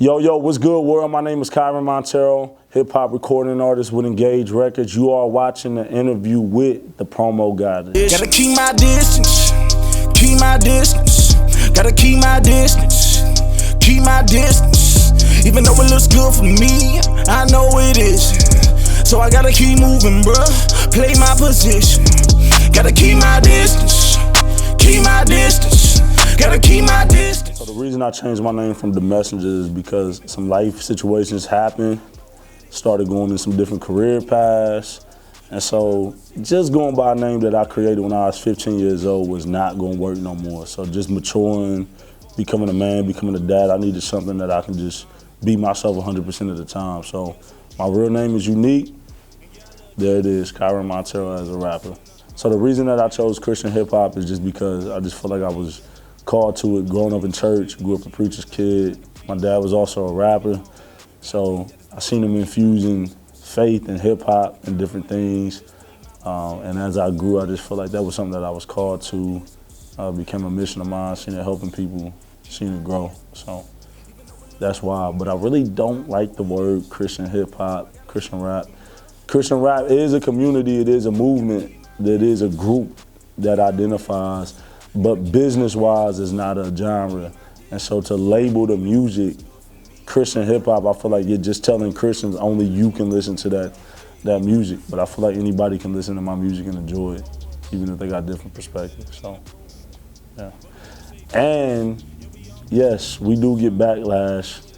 Yo, what's good, world? My name is Kyren Monteiro, hip-hop recording artist with Engage Records. You are watching the interview with the promo guy. Gotta keep my distance, keep my distance. Gotta keep my distance, keep my distance. Even though it looks good for me, I know it is. So I gotta keep moving, bruh, play my position. Gotta keep my distance, keep my distance. Gotta keep my distance. So the reason I changed my name from The Messenger is because some life situations happened, started going in some different career paths, and so just going by a name that I created when I was 15 years old was not gonna work no more. So just maturing, becoming a man, becoming a dad, I needed something that I can just be myself 100% of the time. So my real name is unique. There it is, Kyren Monteiro as a rapper. So the reason that I chose Christian hip hop is just because I just felt like I was called to it. Growing up in church, grew up a preacher's kid. My dad was also a rapper, so I seen him infusing faith and hip hop and different things. And as I grew, I just felt like that was something that I was called to. Became a mission of mine, seen it helping people, seen it grow. So that's why. But I really don't like the word Christian hip hop, Christian rap. Christian rap is a community, it is a movement, it is a group that identifies. But business-wise, it's not a genre. And so to label the music Christian hip-hop, I feel like you're just telling Christians only you can listen to that music. But I feel like anybody can listen to my music and enjoy it, even if they got different perspectives. So, yeah. And yes, we do get backlash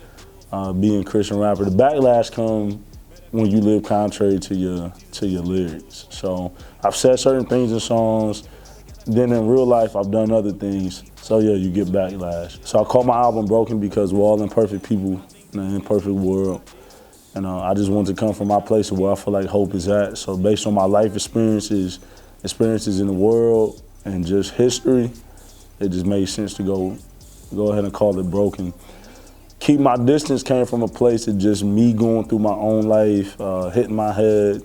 being Christian rapper. The backlash comes when you live contrary to your lyrics. So I've said certain things in songs. Then in real life, I've done other things. So yeah, you get backlash. So I call my album Broken because we're all imperfect people in an imperfect world. And I just want to come from my place of where I feel like hope is at. So based on my life experiences in the world, and just history, it just made sense to go ahead and call it Broken. Keep My Distance came from a place of just me going through my own life, hitting my head,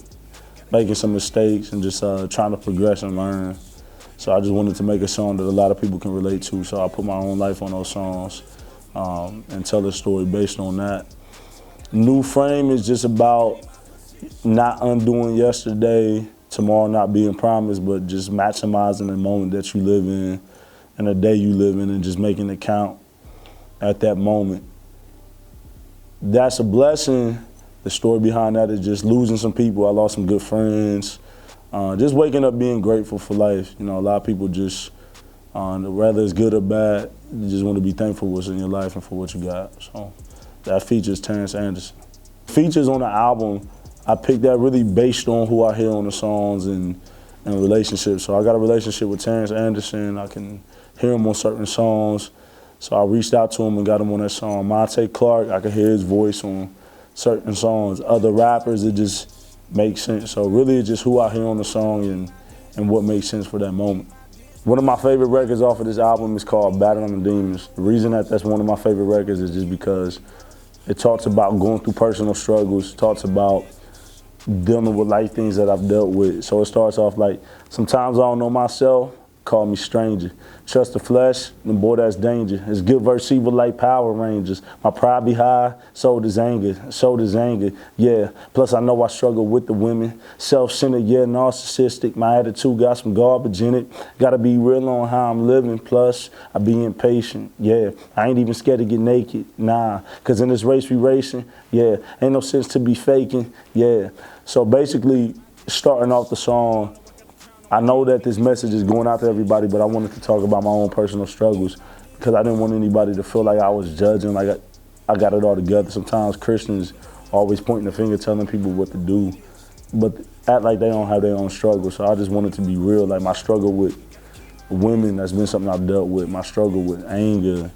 making some mistakes, and just trying to progress and learn. So I just wanted to make a song that a lot of people can relate to. So I put my own life on those songs and tell a story based on that. New Frame is just about not undoing yesterday, tomorrow not being promised, but just maximizing the moment that you live in and the day you live in and just making it count at that moment. That's a blessing. The story behind that is just losing some people. I lost some good friends. Just waking up being grateful for life. You know, a lot of people just, whether it's good or bad, you just want to be thankful for what's in your life and for what you got. So that features Terrence Anderson. Features on the album, I picked that really based on who I hear on the songs and relationships. So I got a relationship with Terrence Anderson. I can hear him on certain songs. So I reached out to him and got him on that song. Monte Clark, I could hear his voice on certain songs. Other rappers, it just makes sense. So really it's just who I hear on the song and what makes sense for that moment. One of my favorite records off of this album is called Battling the Demons. The reason that that's one of my favorite records is just because it talks about going through personal struggles, talks about dealing with life things that I've dealt with. So it starts off like, sometimes I don't know myself, call me stranger. Trust the flesh, and boy, that's danger. It's good versus evil like Power Rangers. My pride be high, so does anger, yeah. Plus I know I struggle with the women. Self-centered, yeah, narcissistic. My attitude got some garbage in it. Gotta be real on how I'm living. Plus, I be impatient, yeah. I ain't even scared to get naked, nah. Cause in this race we racing, yeah. Ain't no sense to be faking, yeah. So basically, starting off the song, I know that this message is going out to everybody, but I wanted to talk about my own personal struggles because I didn't want anybody to feel like I was judging, like I got it all together. Sometimes Christians always pointing the finger, telling people what to do, but act like they don't have their own struggles. So I just wanted to be real, like my struggle with women, that's been something I've dealt with, my struggle with anger,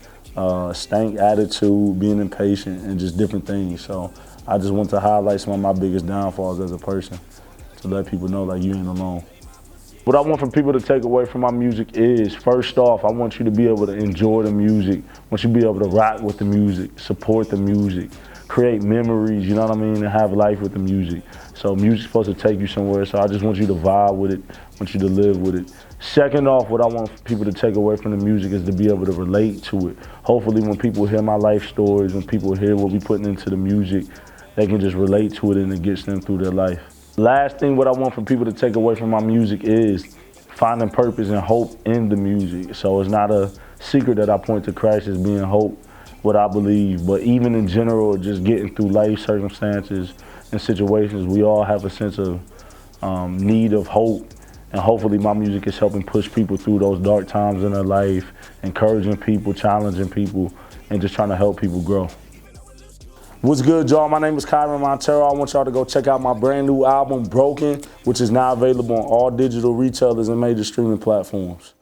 stank attitude, being impatient, and just different things. So I just want to highlight some of my biggest downfalls as a person to let people know like you ain't alone. What I want for people to take away from my music is, first off, I want you to be able to enjoy the music. I want you to be able to rock with the music, support the music, create memories, you know what I mean, and have life with the music. So music's supposed to take you somewhere, so I just want you to vibe with it, I want you to live with it. Second off, what I want people to take away from the music is to be able to relate to it. Hopefully when people hear my life stories, when people hear what we putting into the music, they can just relate to it and it gets them through their life. Last thing what I want for people to take away from my music is finding purpose and hope in the music. So it's not a secret that I point to Christ as being hope, what I believe, but even in general, just getting through life circumstances and situations, we all have a sense of need of hope. And hopefully my music is helping push people through those dark times in their life, encouraging people, challenging people, and just trying to help people grow. What's good, y'all? My name is Kyren Monteiro. I want y'all to go check out my brand new album, Broken, which is now available on all digital retailers and major streaming platforms.